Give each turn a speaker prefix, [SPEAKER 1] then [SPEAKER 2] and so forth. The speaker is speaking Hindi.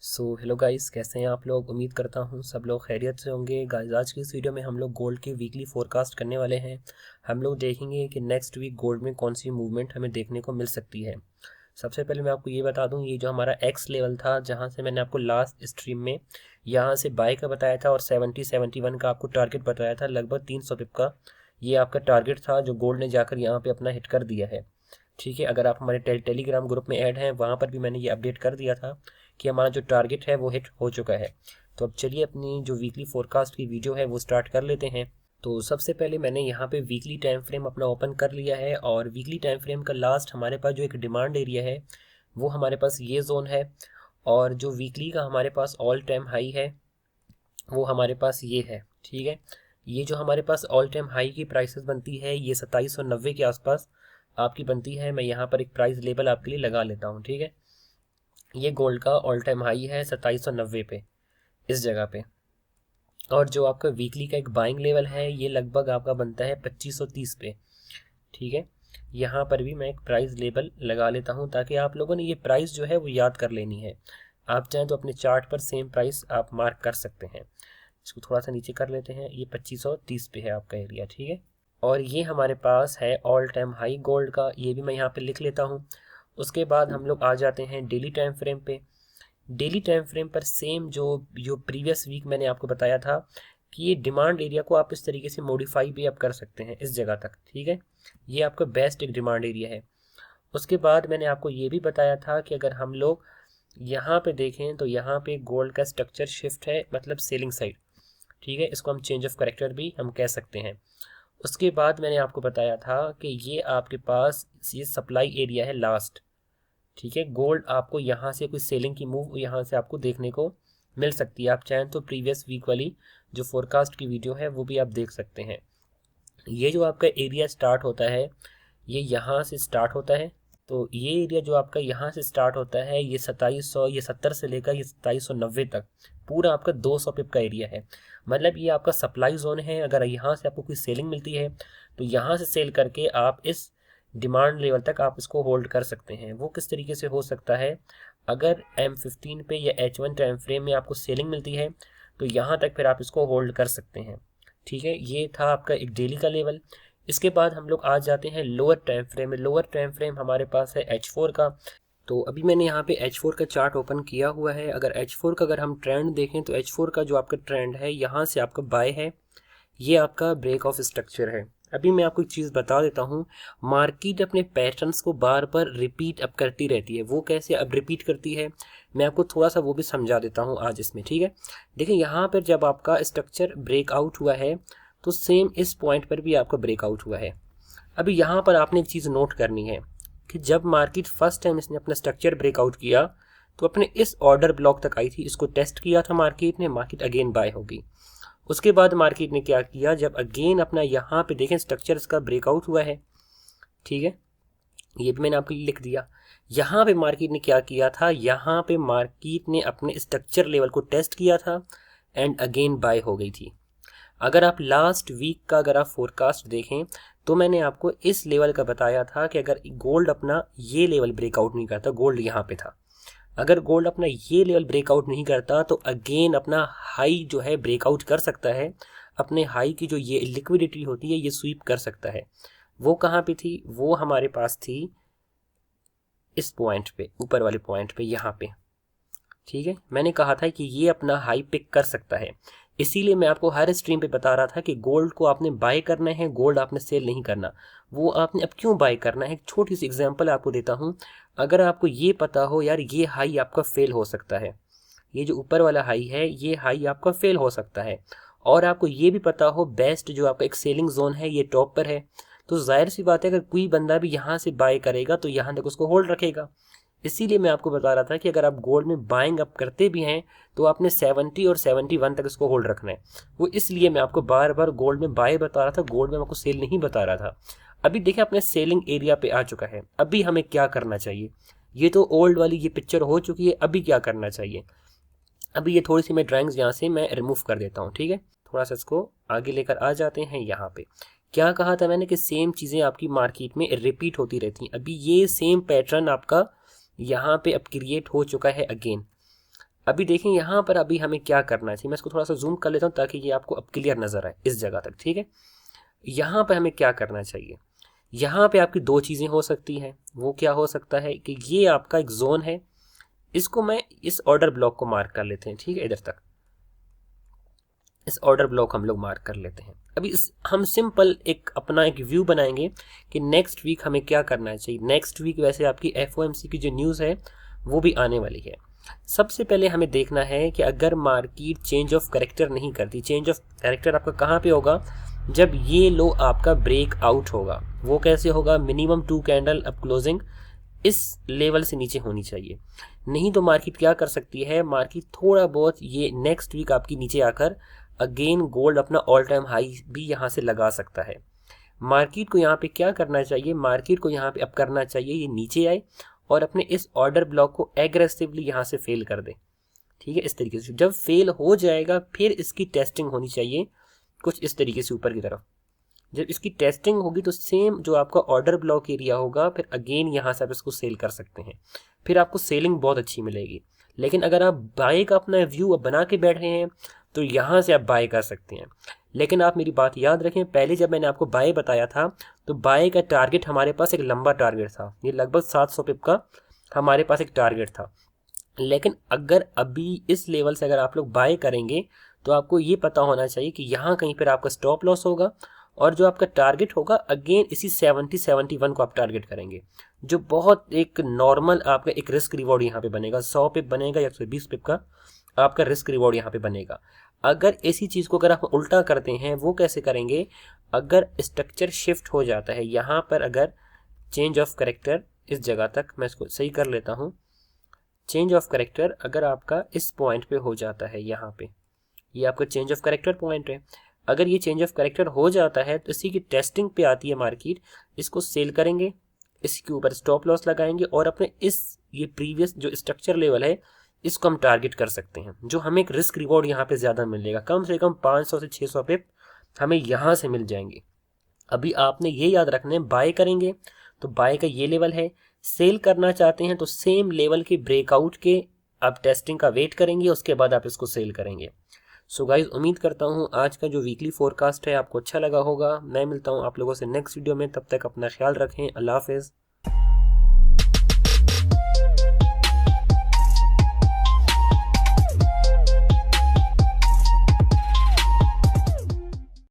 [SPEAKER 1] हेलो गाइस, कैसे हैं आप लोग। उम्मीद करता हूँ सब लोग खैरियत से होंगे। गाइस, आज की इस वीडियो में हम लोग गोल्ड के वीकली फोरकास्ट करने वाले हैं। हम लोग देखेंगे कि नेक्स्ट वीक गोल्ड में कौन सी मूवमेंट हमें देखने को मिल सकती है। सबसे पहले मैं आपको ये बता दूं, ये जो हमारा एक्स लेवल था, जहाँ से मैंने आपको लास्ट स्ट्रीम में यहाँ से बाय का बताया था और 70-71 का आपको टारगेट बताया था, लगभग 300 पिप का ये आपका टारगेट था जो गोल्ड ने जाकर यहाँ पे अपना हिट कर दिया है। ठीक है, अगर आप हमारे टेलीग्राम ग्रुप में ऐड हैं, वहाँ पर भी मैंने ये अपडेट कर दिया था कि हमारा जो टारगेट है वो हिट हो चुका है। तो अब चलिए अपनी जो वीकली फोरकास्ट की वीडियो है वो स्टार्ट कर लेते हैं। तो सबसे पहले मैंने यहाँ पे वीकली टाइम फ्रेम अपना ओपन कर लिया है और वीकली टाइम फ्रेम का लास्ट हमारे पास जो एक डिमांड एरिया है वो हमारे पास ये जोन है, और जो वीकली का हमारे पास ऑल टाइम हाई है वो हमारे पास ये है। ठीक है, ये जो हमारे पास ऑल टाइम हाई की प्राइसेस बनती है ये 2790 के आसपास आपकी बनती है। मैं यहाँ पर एक प्राइस लेबल आपके लिए लगा लेता हूँ। ठीक है, ये गोल्ड का ऑल टाइम हाई है 2790 पे, इस जगह पे। और जो आपका वीकली का एक बाइंग लेवल है ये लगभग आपका बनता है 2530 पे। ठीक है, यहाँ पर भी मैं एक प्राइस लेबल लगा लेता हूँ ताकि आप लोगों ने ये प्राइस जो है वो याद कर लेनी है। आप चाहें तो अपने चार्ट पर सेम प्राइस आप मार्क कर सकते हैं। इसको थोड़ा सा नीचे कर लेते हैं, ये 2530 पे है आपका एरिया। ठीक है, और ये हमारे पास है ऑल टाइम हाई गोल्ड का, ये भी मैं यहाँ पे लिख लेता हूँ। उसके बाद हम लोग आ जाते हैं डेली टाइम फ्रेम पे। डेली टाइम फ्रेम पर सेम जो जो प्रीवियस वीक मैंने आपको बताया था कि ये डिमांड एरिया को आप इस तरीके से मॉडिफाई भी आप कर सकते हैं इस जगह तक। ठीक है, ये आपका बेस्ट एक डिमांड एरिया है। उसके बाद मैंने आपको ये भी बताया था कि अगर हम लोग यहाँ पे देखें तो यहाँ पे गोल्ड का स्ट्रक्चर शिफ्ट है, मतलब सेलिंग साइड। ठीक है, इसको हम चेंज ऑफ करेक्टर भी हम कह सकते हैं। उसके बाद मैंने आपको बताया था कि ये आपके पास ये सप्लाई एरिया है लास्ट। ठीक है, गोल्ड आपको यहाँ से कोई सेलिंग की मूव यहाँ से आपको देखने को मिल सकती है। आप चाहें तो प्रीवियस वीक वाली जो फोरकास्ट की वीडियो है वो भी आप देख सकते हैं। ये जो आपका एरिया स्टार्ट होता है ये यहाँ से स्टार्ट होता है। तो ये एरिया जो आपका यहाँ से स्टार्ट होता है ये 2700, ये 70 से लेकर ये 2790 तक पूरा आपका 200 पिप का एरिया है। मतलब ये आपका सप्लाई जोन है। अगर यहाँ से आपको कोई सेलिंग मिलती है तो यहाँ से सेल करके आप इस डिमांड लेवल तक आप इसको होल्ड कर सकते हैं। वो किस तरीके से हो सकता है, अगर M15 पे या H1 टाइम फ्रेम में आपको सेलिंग मिलती है तो यहाँ तक फिर आप इसको होल्ड कर सकते हैं। ठीक है, ये था आपका एक डेली का लेवल। इसके बाद हम लोग आ जाते हैं लोअर टाइम फ्रेम में। लोअर टाइम फ्रेम हमारे पास है H4 का। तो अभी मैंने यहाँ पे H4 का चार्ट ओपन किया हुआ है। अगर H4 का अगर हम ट्रेंड देखें तो H4 का जो आपका ट्रेंड है यहाँ से आपका बाय है, ये आपका ब्रेक ऑफ स्ट्रक्चर है। अभी मैं आपको एक चीज़ बता देता हूँ, मार्केट अपने पैटर्न्स को बार बार रिपीट अब करती रहती है। वो कैसे अब रिपीट करती है मैं आपको थोड़ा सा वो भी समझा देता हूँ आज इसमें। ठीक है, देखिए यहाँ पर जब आपका स्ट्रक्चर ब्रेकआउट हुआ है तो सेम इस पॉइंट पर भी आपका ब्रेकआउट हुआ है। अभी यहाँ पर आपने एक चीज़ नोट करनी है कि जब मार्केट फर्स्ट टाइम इसने अपना स्ट्रक्चर ब्रेकआउट किया तो अपने इस ऑर्डर ब्लॉक तक आई थी, इसको टेस्ट किया था मार्केट ने, मार्केट अगेन बाय हो गई। उसके बाद मार्केट ने क्या किया, जब अगेन अपना यहाँ पे देखें स्ट्रक्चर इसका ब्रेकआउट हुआ है। ठीक है, ये भी मैंने आपके लिए लिख दिया। यहाँ पे मार्केट ने क्या किया था, यहाँ पे मार्केट ने अपने स्ट्रक्चर लेवल को टेस्ट किया था एंड अगेन बाय हो गई थी। अगर आप लास्ट वीक का अगर आप फोरकास्ट देखें तो मैंने आपको इस लेवल का बताया था कि अगर गोल्ड अपना ये लेवल ब्रेकआउट नहीं करता, गोल्ड यहाँ पे था, अगर गोल्ड अपना ये लेवल ब्रेकआउट नहीं करता तो अगेन अपना हाई जो है ब्रेकआउट कर सकता है। अपने हाई की जो ये लिक्विडिटी होती है ये स्वीप कर सकता है। वो कहाँ पे थी, वो हमारे पास थी इस पॉइंट पे, ऊपर वाले पॉइंट पे, यहाँ पे। ठीक है, मैंने कहा था कि ये अपना हाई पिक कर सकता है। इसीलिए मैं आपको हर स्ट्रीम पे बता रहा था कि गोल्ड को आपने बाय करना है, गोल्ड आपने सेल नहीं करना। वो आपने अब क्यों बाय करना है, एक छोटी सी एग्जांपल आपको देता हूँ। अगर आपको ये पता हो यार ये हाई आपका फेल हो सकता है, ये जो ऊपर वाला हाई है ये हाई आपका फेल हो सकता है, और आपको ये भी पता हो बेस्ट जो आपका एक सेलिंग जोन है ये टॉप पर है, तो जाहिर सी बात है अगर कोई बंदा भी यहाँ से बाय करेगा तो यहाँ तक उसको होल्ड रखेगा। इसीलिए मैं आपको बता रहा था कि अगर आप गोल्ड में बाइंग अप करते भी हैं तो आपने 70 और 71 तक इसको होल्ड रखना है। वो इसलिए मैं आपको बार बार गोल्ड में बाय बता रहा था, गोल्ड में आपको सेल नहीं बता रहा था। अभी देखिए अपने सेलिंग एरिया पे आ चुका है, अभी हमें क्या करना चाहिए। ये तो ओल्ड वाली ये पिक्चर हो चुकी है, अभी क्या करना चाहिए। अभी ये थोड़ी सी मैं ड्राइंग्स यहाँ से मैं रिमूव कर देता हूँ। ठीक है, थोड़ा सा इसको आगे लेकर आ जाते हैं। यहाँ पे क्या कहा था मैंने कि सेम चीज़ें आपकी मार्केट में रिपीट होती रहती हैं। अभी ये सेम पैटर्न आपका यहाँ पे अब क्रिएट हो चुका है अगेन। अभी देखें यहाँ पर अभी हमें क्या करना चाहिए, मैं इसको थोड़ा सा जूम कर लेता हूँ ताकि ये आपको अब क्लियर नजर आए इस जगह तक, ठीक है। यहाँ पे हमें क्या करना चाहिए, यहाँ पे आपकी दो चीज़ें हो सकती हैं। वो क्या हो सकता है कि ये आपका एक जोन है, इसको मैं इस ऑर्डर ब्लॉक को मार्क कर लेते हैं, ठीक है। इधर तक इस ऑर्डर ब्लॉक हम लोग मार्क कर लेते हैं। अभी हम सिंपल एक अपना एक व्यू बनाएंगे कि नेक्स्ट वीक हमें क्या करना चाहिए। नेक्स्ट वीक वैसे आपकी FOMC की जो न्यूज़ है वो भी आने वाली है। सबसे पहले हमें देखना है कि अगर मार्केट चेंज ऑफ कैरेक्टर नहीं करती, चेंज ऑफ कैरेक्टर आपका कहाँ पे होगा, जब ये लो आपका ब्रेक आउट होगा। वो कैसे होगा, मिनिमम 2 कैंडल अप क्लोजिंग इस लेवल से नीचे होनी चाहिए। नहीं तो मार्केट क्या कर सकती है, मार्केट थोड़ा बहुत ये नेक्स्ट वीक आपकी नीचे आकर अगेन गोल्ड अपना ऑल टाइम हाई भी यहाँ से लगा सकता है। मार्केट को यहाँ पे क्या करना चाहिए, मार्केट को यहाँ पे अब करना चाहिए ये नीचे आए और अपने इस ऑर्डर ब्लॉक को एग्रेसिवली यहाँ से फेल कर दे, ठीक है। इस तरीके से जब फेल हो जाएगा फिर इसकी टेस्टिंग होनी चाहिए कुछ इस तरीके से ऊपर की तरफ। जब इसकी टेस्टिंग होगी तो सेम जो आपका ऑर्डर ब्लॉक एरिया होगा फिर अगेन यहाँ से आप इसको सेल कर सकते हैं, फिर आपको सेलिंग बहुत अच्छी मिलेगी। लेकिन अगर आप बाय का अपना व्यू बना के बैठ रहे हैं तो यहाँ से आप बाय कर सकते हैं। लेकिन आप मेरी बात याद रखें, पहले जब मैंने आपको बाय बताया था तो बाय का टारगेट हमारे पास एक लंबा टारगेट था, ये लगभग 700 पिप का हमारे पास एक टारगेट था। लेकिन अगर अभी इस लेवल से अगर आप लोग बाय करेंगे तो आपको ये पता होना चाहिए कि यहाँ कहीं पर आपका स्टॉप लॉस होगा और जो आपका टारगेट होगा अगेन इसी 70-71 को आप टारगेट करेंगे, जो बहुत एक नॉर्मल आपका एक रिस्क रिवॉर्ड यहाँ पे बनेगा। 100 पिप बनेगा या 120 पिप का आपका रिस्क रिवॉर्ड यहाँ पे बनेगा। अगर इसी चीज़ को अगर आप उल्टा करते हैं, वो कैसे करेंगे, अगर स्ट्रक्चर शिफ्ट हो जाता है यहाँ पर, अगर चेंज ऑफ कैरेक्टर इस जगह तक, मैं इसको सही कर लेता हूँ, चेंज ऑफ कैरेक्टर अगर आपका इस पॉइंट पे हो जाता है, यहाँ पे ये आपका चेंज ऑफ कैरेक्टर पॉइंट है, अगर ये चेंज ऑफ कैरेक्टर हो जाता है तो इसी की टेस्टिंग पे आती है मार्केट, इसको सेल करेंगे, इसके ऊपर स्टॉप लॉस लगाएंगे और अपने इस ये प्रीवियस जो स्ट्रक्चर लेवल है इसको हम टारगेट कर सकते हैं, जो हमें एक रिस्क रिवॉर्ड यहाँ पे ज़्यादा मिलेगा, कम से कम 500 से 600 पिप हमें यहाँ से मिल जाएंगे। अभी आपने ये याद रखना है, बाय करेंगे तो बाय का ये लेवल है, सेल करना चाहते हैं तो सेम लेवल के ब्रेकआउट के आप टेस्टिंग का वेट करेंगे, उसके बाद आप इसको सेल करेंगे। सो गाइज उम्मीद करता हूँ आज का जो वीकली फोरकास्ट है आपको अच्छा लगा होगा। मैं मिलता हूँ आप लोगों से नेक्स्ट वीडियो में, तब तक अपना ख्याल रखें। अल्लाह हाफिज़।